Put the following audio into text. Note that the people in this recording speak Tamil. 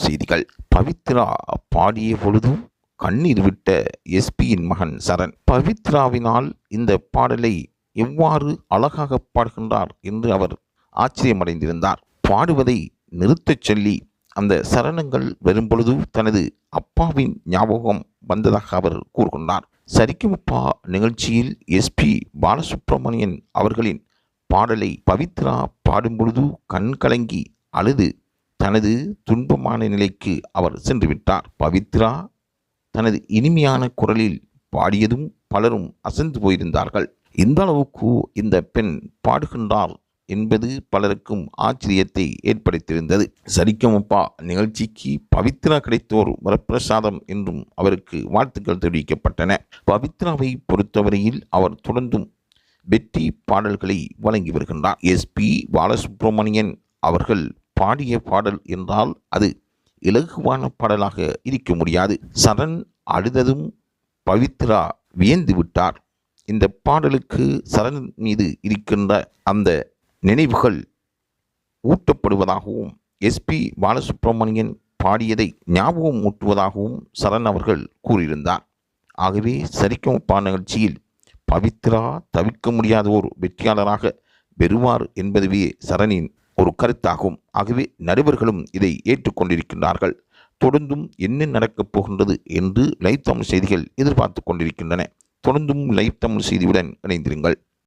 செய்திகள். பவித்ரா பாடிய பொழுதும் கண்ணீர் விட்ட எஸ்பியின் மகன் சரண். பவித்ராவினால் இந்த பாடலை எவ்வாறு அழகாக பாடுகின்றார் என்று அவர் ஆச்சரியமடைந்திருந்தார். பாடுவதை நிறுத்தச் சொல்லி அந்த சரணங்கள் வரும்பொழுது தனது அப்பாவின் ஞாபகம் வந்ததாக அவர் கூறுகின்றார். சரிகமபா நிகழ்ச்சியில் எஸ்பி பாலசுப்ரமணியன் அவர்களின் பாடலை பவித்ரா பாடும்பொழுது கண் கலங்கி அழுது தனது துன்பமான நிலைக்கு அவர் சென்றுவிட்டார். பவித்ரா தனது இனிமையான குரலில் பாடியதும் பலரும் அசந்து போயிருந்தார்கள். இந்த அளவுக்கு இந்த பெண் பாடுகின்றார் என்பது பலருக்கும் ஆச்சரியத்தை ஏற்படுத்தியிருந்தது. சரிகமபா நிகழ்ச்சிக்கு பவித்ரா கிடைத்தோர் வரப்பிரசாதம் என்றும் அவருக்கு வாழ்த்துக்கள் தெரிவிக்கப்பட்டன. பவித்ராவை பொறுத்தவரையில் அவர் தொடர்ந்தும் வெற்றி பாடல்களை வழங்கி வருகின்றார். எஸ்பி பாலசுப்ரமணியன் அவர்கள் பாடிய பாடல் என்றால் அது இலகுவான பாடலாக இருக்க முடியாது. சரண் அழுததும் பவித்ரா வியந்து விட்டார். இந்த பாடலுக்கு சரண் மீது இருக்கின்ற அந்த நினைவுகள் ஊட்டப்படுவதாகவும் எஸ்பி பாலசுப்ரமணியன் பாடியதை ஞாபகம் ஊட்டுவதாகவும் சரண் அவர்கள் கூறியிருந்தார். ஆகவே சரிகமபா நிகழ்ச்சியில் பவித்ரா தவிர்க்க முடியாத ஒரு வெற்றியாளராக பெறுவார் என்பதுவே சரணின் ஒரு கருத்தாகும். ஆகவே நடுவர்களும் இதை ஏற்றுக்கொண்டிருக்கின்றார்கள். தொடர்ந்தும் என்ன நடக்கப் போகின்றது என்று லைவ் தமிழ் செய்திகள் எதிர்பார்த்து கொண்டிருக்கின்றன. தொடர்ந்தும் லைவ் தமிழ் செய்தியுடன் இணைந்திருங்கள்.